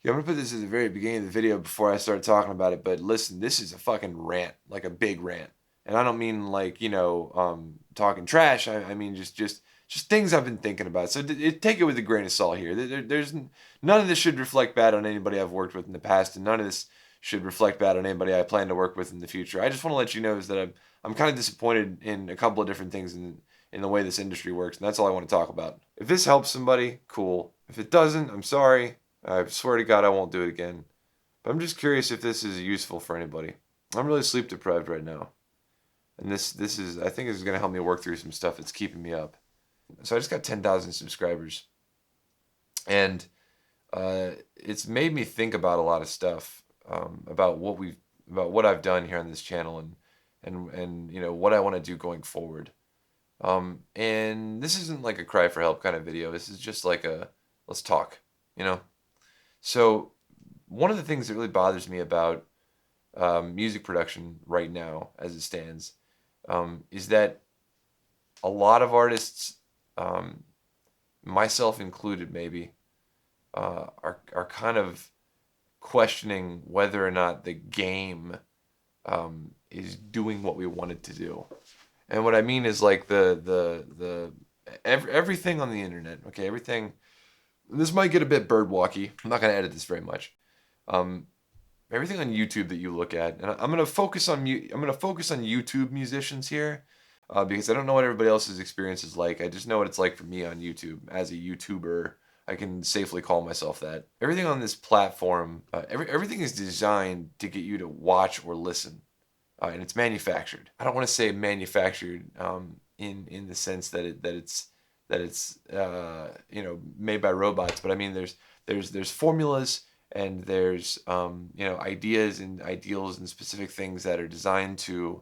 Yeah, I'm gonna put this at the very beginning of the video before I start talking about it. But listen, this is a fucking rant, like a big rant, and I don't mean like talking trash. I mean just things I've been thinking about. So take it with a grain of salt here. There's none of this should reflect bad on anybody I've worked with in the past, and none of this should reflect bad on anybody I plan to work with in the future. I just want to let you know is that I'm kind of disappointed in a couple of different things in the way this industry works, and that's all I want to talk about. If this helps somebody, cool. If it doesn't, I'm sorry. I swear to God, I won't do it again. But I'm just curious if this is useful for anybody. I'm really sleep deprived right now, and this is I think this is gonna help me work through some stuff that's keeping me up. So I just got 10,000 subscribers, and it's made me think about a lot of stuff about what I've done here on this channel and what I want to do going forward. And this isn't like a cry for help kind of video. This is just like a let's talk, you know. So one of the things that really bothers me about music production right now, as it stands, is that a lot of artists, myself included, maybe, are kind of questioning whether or not the game is doing what we want it to do. And what I mean is like everything on the internet. Okay, everything. This might get a bit birdwalky. I'm not gonna edit this very much. Um, Everything on YouTube that you look at, and I'm gonna focus on YouTube musicians here, because I don't know what everybody else's experience is like. I just know what it's like for me on YouTube as a YouTuber. I can safely call myself that. Everything on this platform, everything is designed to get you to watch or listen, and it's manufactured. I don't want to say manufactured in the sense that it's made by robots, but I mean there's formulas and there's ideas and ideals and specific things that are designed to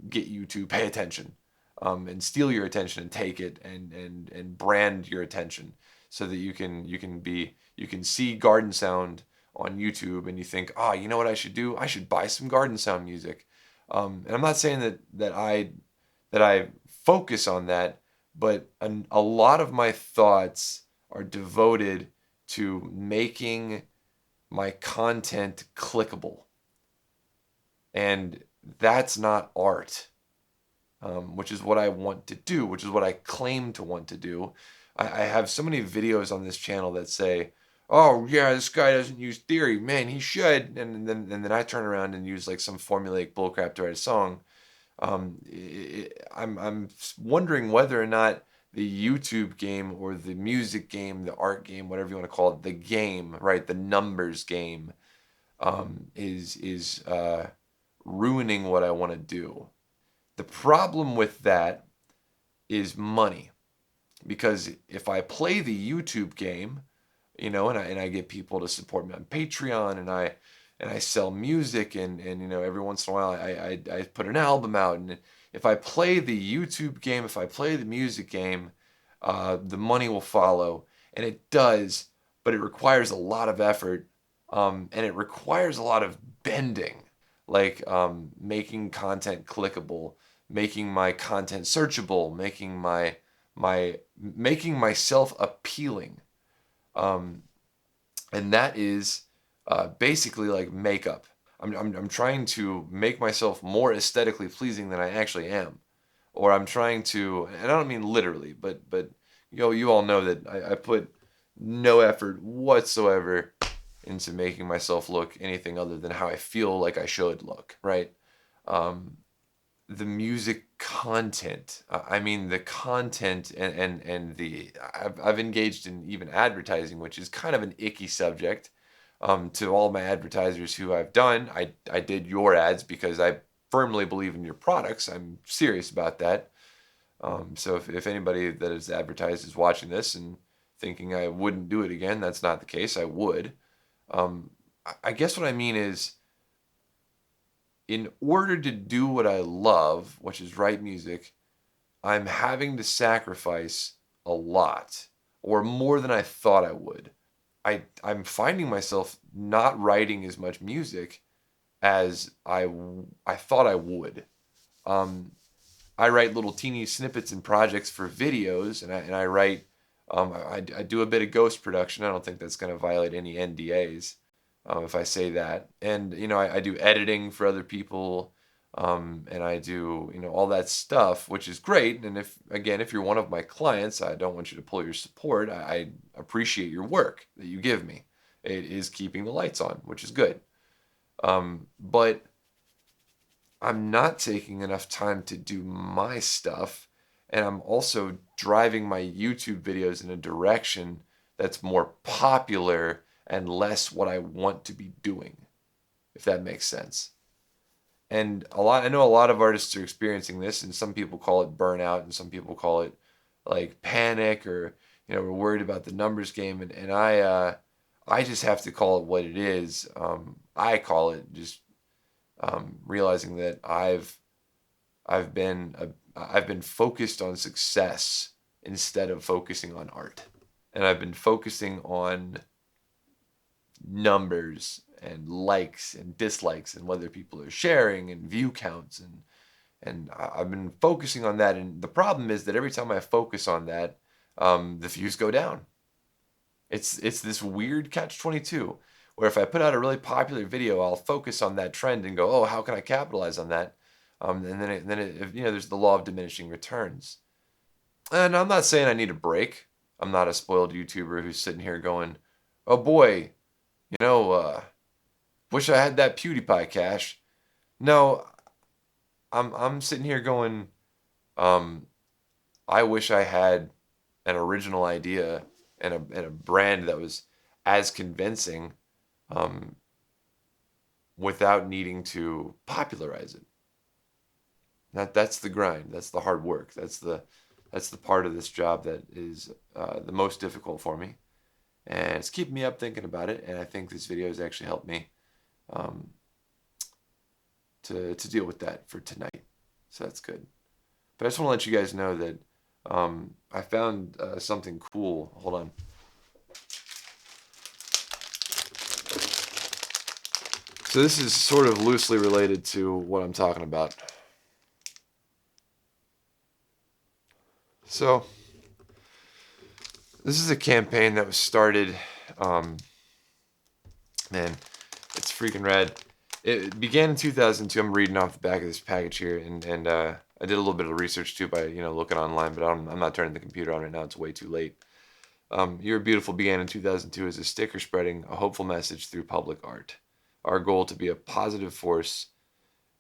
get you to pay attention, and steal your attention and take it and brand your attention so that you can see Garden Sound on YouTube and you think, oh, you know what I should do? I should buy some Garden Sound music. And I'm not saying that I focus on that, but a lot of my thoughts are devoted to making my content clickable. And that's not art, which is what I want to do, which is what I claim to want to do. I have so many videos on this channel that say, oh, yeah, this guy doesn't use theory. Man, he should. And then I turn around and use like some formulaic bullcrap to write a song. I'm wondering whether or not the YouTube game or the music game, the art game, whatever you want to call it, the game, right, the numbers game, is ruining what I want to do. The problem with that is money, because if I play the YouTube game, and I get people to support me on Patreon, and I sell music, and every once in a while I put an album out, and if I play the YouTube game, if I play the music game, the money will follow, and it does, but it requires a lot of effort, and it requires a lot of bending, like making content clickable, making my content searchable, making myself appealing. And that is basically like makeup. I'm trying to make myself more aesthetically pleasing than I actually am, or I'm trying to, and I don't mean literally, but you all know that I put no effort whatsoever into making myself look anything other than how I feel like I should look, right? The music content. I mean, the content and I've engaged in even advertising, which is kind of an icky subject. To all my advertisers who I've done, I did your ads because I firmly believe in your products. I'm serious about that. So if anybody that is advertised is watching this and thinking I wouldn't do it again, that's not the case. I would. I guess what I mean is, in order to do what I love, which is write music, I'm having to sacrifice a lot, or more than I thought I would. I'm finding myself not writing as much music as I thought I would. I write little teeny snippets and projects for videos, and I write I do a bit of ghost production. I don't think that's going to violate any NDAs if I say that. And, I do editing for other people. And I do, all that stuff, which is great. And if you're one of my clients, I don't want you to pull your support. I appreciate your work that you give me. It is keeping the lights on, which is good. But I'm not taking enough time to do my stuff. And I'm also driving my YouTube videos in a direction that's more popular and less what I want to be doing, if that makes sense. And I know a lot of artists are experiencing this, and some people call it burnout, and some people call it like panic, or we're worried about the numbers game. And I just have to call it what it is. I call it just realizing that I've been focused on success instead of focusing on art, and I've been focusing on numbers and likes and dislikes and whether people are sharing and view counts, and I've been focusing on that. And the problem is that every time I focus on that, the views go down. It's this weird catch-22 where if I put out a really popular video, I'll focus on that trend and go, oh, how can I capitalize on that? And then there's the law of diminishing returns. And I'm not saying I need a break. I'm not a spoiled YouTuber who's sitting here going, oh boy, wish I had that PewDiePie cash. No, I'm sitting here going, I wish I had an original idea and a brand that was as convincing, without needing to popularize it. That's the grind. That's the hard work. That's the part of this job that is the most difficult for me, and it's keeping me up thinking about it. And I think this video has actually helped me to deal with that for tonight. So that's good. But I just want to let you guys know that I found something cool. Hold on. So this is sort of loosely related to what I'm talking about. So this is a campaign that was started, man, it's freaking rad. It began in 2002. I'm reading off the back of this package here, and I did a little bit of research too by looking online, but I'm not turning the computer on right now. It's way too late. You're Beautiful began in 2002 as a sticker spreading a hopeful message through public art. Our goal to be a positive force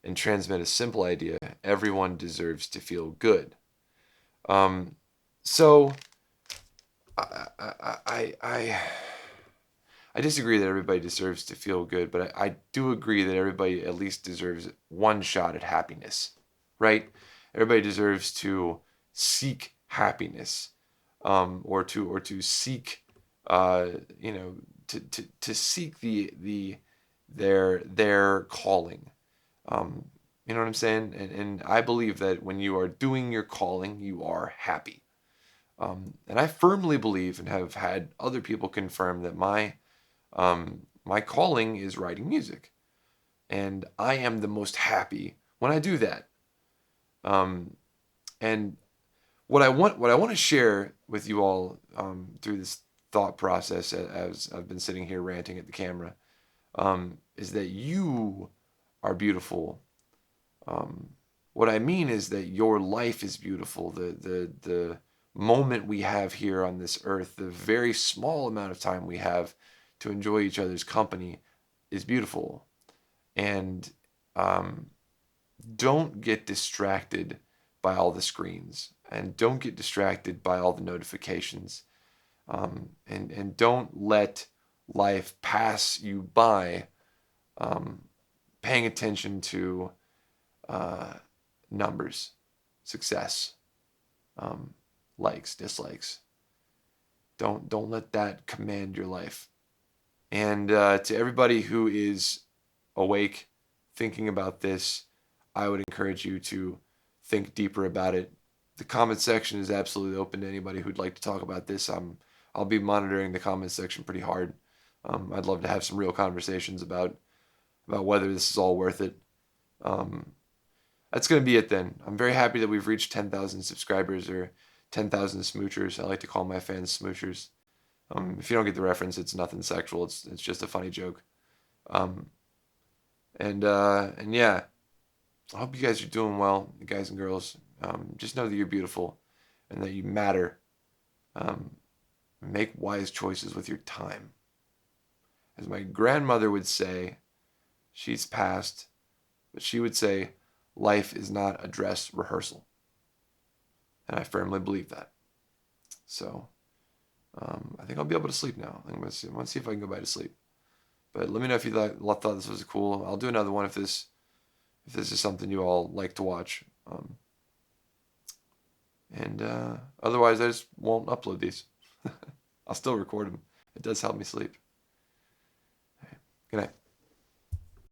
and transmit a simple idea: everyone deserves to feel good. So I disagree that everybody deserves to feel good, but I do agree that everybody at least deserves one shot at happiness, right? Everybody deserves to seek happiness, or to seek, to seek their calling. You know what I'm saying? And I believe that when you are doing your calling, you are happy. And I firmly believe, and have had other people confirm, that my calling is writing music, and I am the most happy when I do that. And what I want to share with you all through this thought process, as I've been sitting here ranting at the camera, is that you are beautiful. What I mean is that your life is beautiful. The moment we have here on this earth, the very small amount of time we have to enjoy each other's company, is beautiful. And don't get distracted by all the screens, and don't get distracted by all the notifications, and don't let life pass you by paying attention to numbers, success, likes, dislikes. Don't let that command your life. And to everybody who is awake, thinking about this, I would encourage you to think deeper about it. The comment section is absolutely open to anybody who'd like to talk about this. I'll be monitoring the comment section pretty hard. I'd love to have some real conversations about whether this is all worth it. That's going to be it then. I'm very happy that we've reached 10,000 subscribers, or 10,000 smoochers. I like to call my fans smoochers. If you don't get the reference, it's nothing sexual. It's just a funny joke. Um, and yeah, I hope you guys are doing well, guys and girls. Just know that you're beautiful and that you matter. Um, make wise choices with your time. As my grandmother would say, she's passed, but she would say, life is not a dress rehearsal. And I firmly believe that. So I think I'll be able to sleep now. I'm going to see if I can go back to sleep. But let me know if you thought this was cool. I'll do another one if this is something you all like to watch. And otherwise, I just won't upload these. I'll still record them. It does help me sleep. Good night.